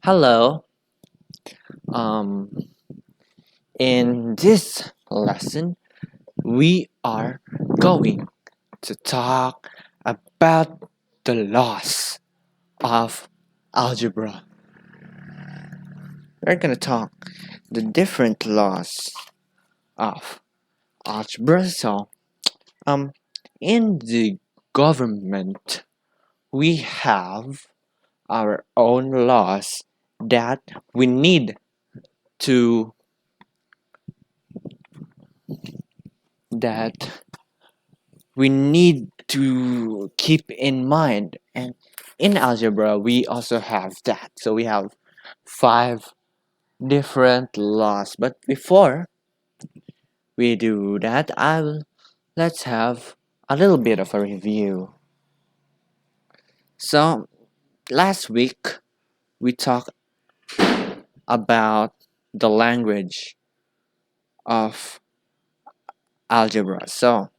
Hello. Um, in this lesson, we are going to talk about the laws of algebra. We're going to talk the different laws of algebra. Um, in the government, we have our own laws that we need to that we need to keep in mind. And in algebra, we also have that. So we have five different laws. But before we do that, let's have a little bit of a review. So last week we talked about the language of algebra. So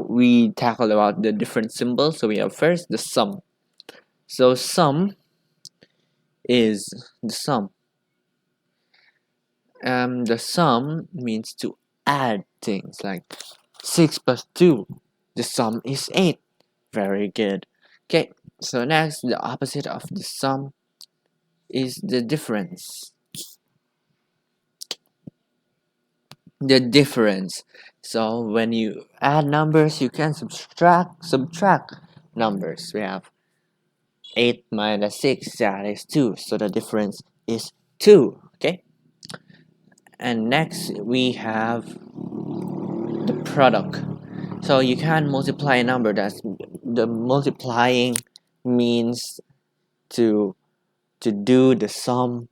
we tackled about the different symbols. So we have first the sum. So sum is the sum. The sum means to add things like 6 plus 2. The sum is 8. Very good. Okay, so next, the opposite of the sum is the difference. The difference. So when you add numbers, you can subtract numbers. We have 8 minus 6, that is 2. So the difference is 2. Okay, and next we have the product. So you can multiply a number. That's the multiplying means to do the sum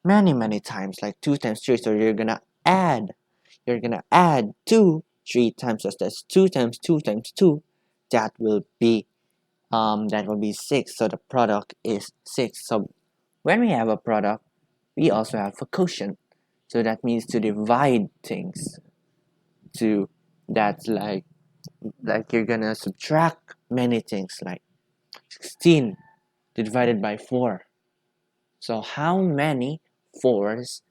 many times, like 2 times 3. So you're gonna add 2 3 times. So that's 2 times 2 times 2. That will be 6. So the product is 6. So when we have a product, we also have a quotient. So that means to divide things. To that's like you're gonna subtract many things, like 16 divided by 4. So how many 4s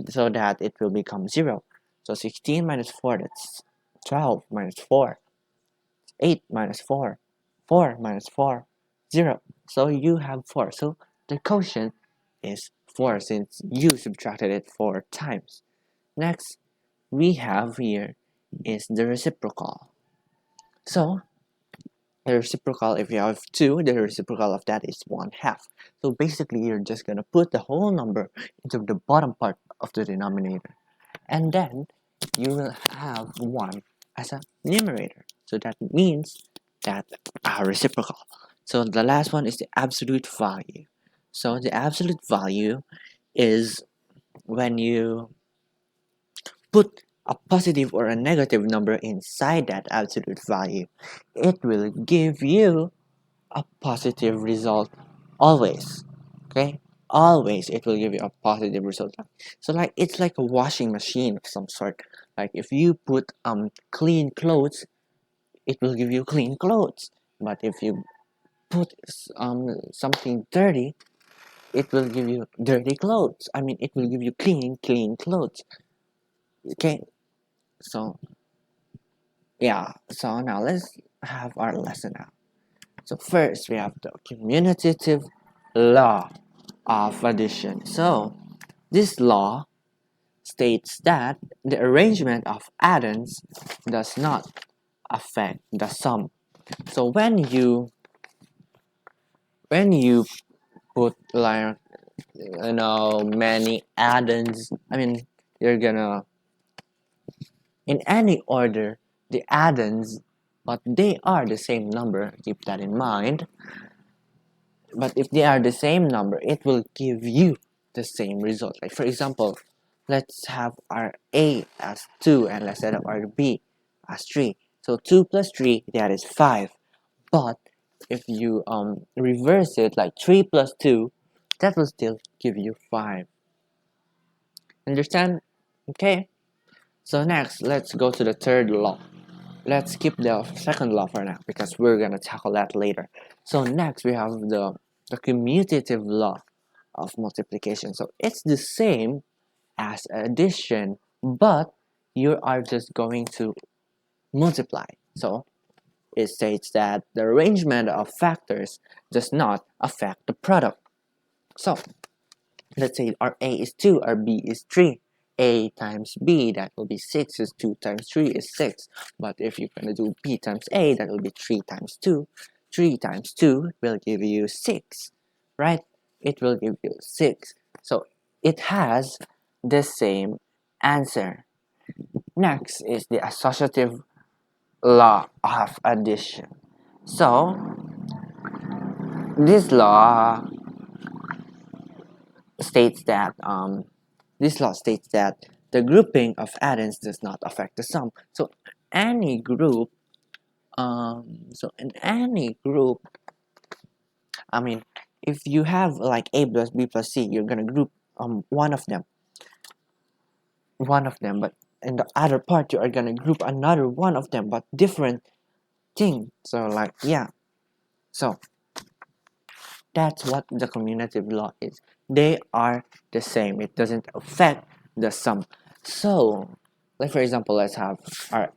so that it will become 0? So 16 minus 4, that's 12 minus 4. 8 minus 4. 4 minus 4. 0. So you have 4. So the quotient is 4 since you subtracted it 4 times. Next, we have here is the reciprocal. So the reciprocal, if you have 2, the reciprocal of that is 1/2. So basically, you're just going to put the whole number into the bottom part of the denominator. And then you will have 1 as a numerator. So that means that our reciprocal. So the last one is the absolute value. So the absolute value is when you put a positive or a negative number inside that absolute value. It will give you a positive result always. Okay, always it will give you a positive result. So like it's like a washing machine of some sort. Like if you put clean clothes, it will give you clean clothes. But if you put something dirty, it will give you dirty clothes. I mean, it will give you clean clothes. Okay, so yeah, so now let's have our lesson now. So first we have the commutative law of addition. So this law states that the arrangement of addends does not affect the sum. So when you put like many addends, I mean you're gonna in any order the addends, but they are the same number. Keep that in mind. But if they are the same number, it will give you the same result. Like for example, let's have our A as 2 and let's set up our B as 3. So 2 plus 3, that is 5. But if you reverse it, like 3 plus 2, that will still give you 5. Understand? Okay. So next, let's go to the third law. Let's skip the second law for now because we're gonna tackle that later. So next we have the the commutative law of multiplication. So it's the same as addition, but you are just going to multiply. So it states that the arrangement of factors does not affect the product. So let's say our A is 2, our B is 3. A times B, that will be 6, is 2 times 3 is 6. But if you're going to do B times A, that will be 3 times 2. 3 times 2 will give you 6, right? It will give you 6. So it has the same answer. Next is the associative law of addition. So this law states that the grouping of addends does not affect the sum. So any group, in any group, I mean, if you have like A plus B plus C, you're gonna group one of them, but in the other part you are gonna group another one of them, but different thing. So like yeah, so that's what the commutative law is. They are the same. It doesn't affect the sum. So, like for example, let's have our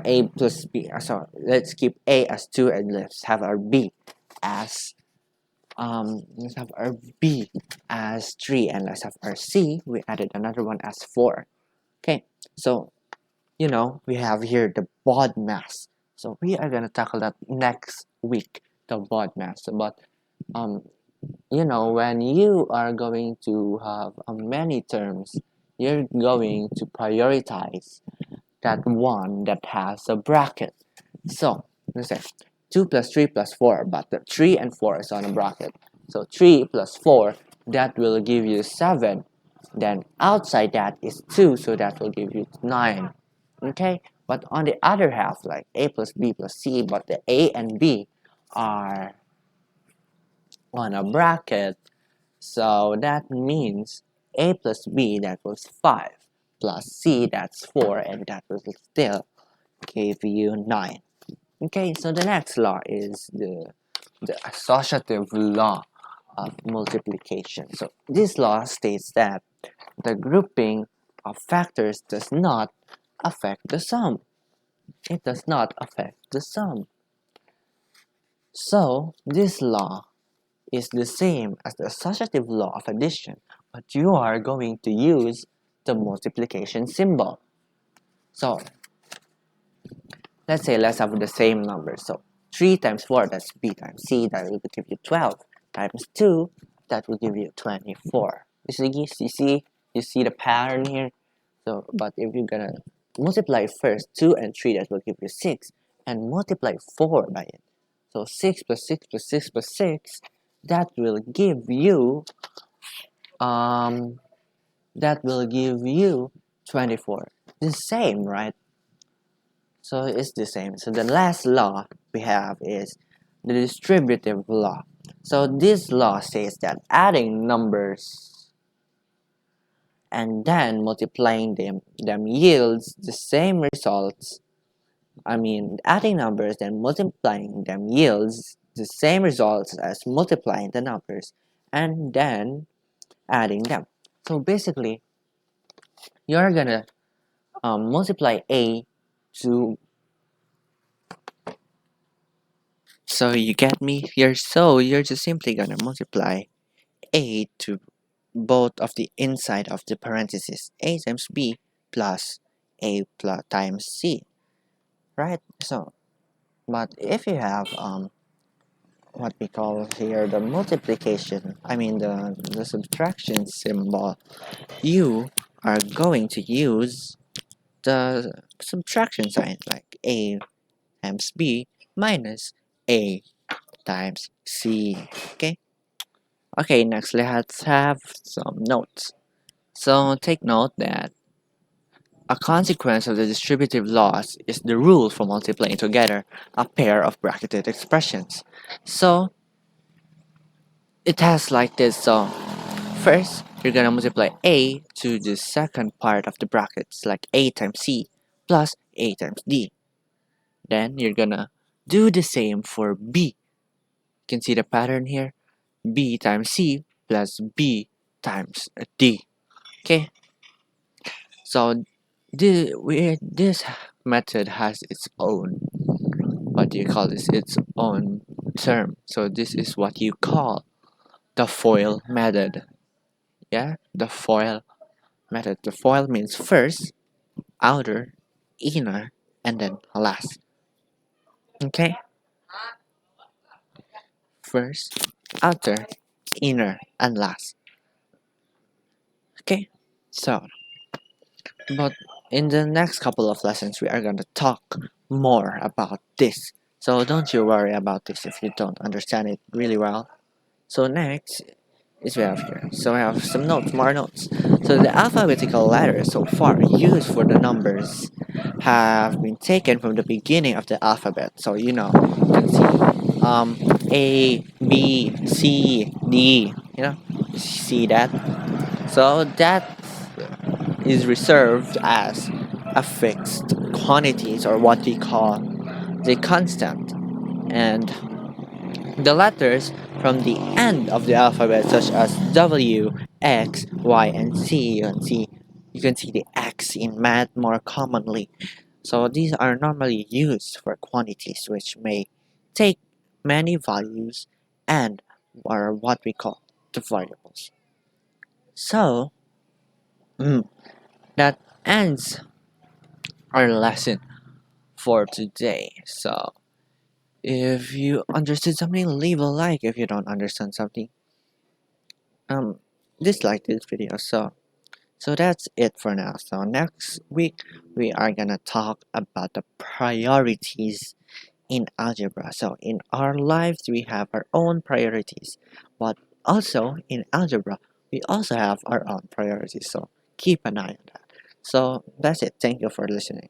A plus B. So let's keep A as 2 and let's have our B as 3 and let's have our C. We added another one as 4. Okay, so we have here the BOD mass. So we are gonna tackle that next week, the BOD mass. But when you are going to have many terms, you're going to prioritize that one that has a bracket. So let's say 2 plus 3 plus 4, but the 3 and 4 is on a bracket. So 3 plus 4, that will give you 7. Then outside that is 2, so that will give you 9. Okay, but on the other half, like A plus B plus C, but the A and B are on a bracket, so that means A plus B, that was 5, plus C, that's 4, and that will still give you 9. Okay, so the next law is the associative law of multiplication. So this law states that the grouping of factors does not affect the sum. It does not affect the sum. So this law is the same as the associative law of addition, but you are going to use the multiplication symbol. So let's have the same number. So 3 times 4, that's B times C, that will give you 12, times 2, that will give you 24. You see the pattern here? So, but if you're gonna multiply first 2 and 3, that will give you 6, and multiply 4 by it. So 6 plus 6 plus 6 plus 6, that will give you 24. The same, right? So it's the same. So the last law we have is the distributive law. So this law says that adding numbers and then multiplying them yields the same results. Adding numbers and multiplying them yields the same results as multiplying the numbers and then adding them. So basically, you're gonna multiply A to. So you get me? You're just simply gonna multiply A to both of the inside of the parentheses. A times B plus A plus times C, right? So, but if you have what we call here the multiplication, the subtraction symbol, you are going to use the subtraction sign, like A times B minus A times C. Okay, next let's have some notes. So take note that a consequence of the distributive laws is the rule for multiplying together a pair of bracketed expressions. So it has like this. So first, you're gonna multiply A to the second part of the brackets, like A times C plus A times D. Then you're gonna do the same for B. can see the pattern here. B times C plus B times D. Okay, so this method has its own, what do you call this, its own term. So this is what you call the FOIL method. Yeah, the FOIL method. The FOIL means first, outer, inner, and then last. Okay, first, outer, inner, and last. Okay, so but in the next couple of lessons we are going to talk more about this, so don't you worry about this if you don't understand it really well. So next is we have here, so I have some notes, more notes. So the alphabetical letters so far used for the numbers have been taken from the beginning of the alphabet. So you can see A, B, C, D, see that. So that is reserved as a fixed quantities, or what we call the constant. And the letters from the end of the alphabet, such as W, X, Y, and Z, you can see the X in math more commonly. So these are normally used for quantities which may take many values and are what we call the variables. So that ends our lesson for today. So if you understood something, leave a like. If you don't understand something, dislike this video. So that's it for now. So next week we are gonna talk about the priorities in algebra. So in our lives we have our own priorities, but also in algebra we also have our own priorities. So keep an eye on that. So that's it. Thank you for listening.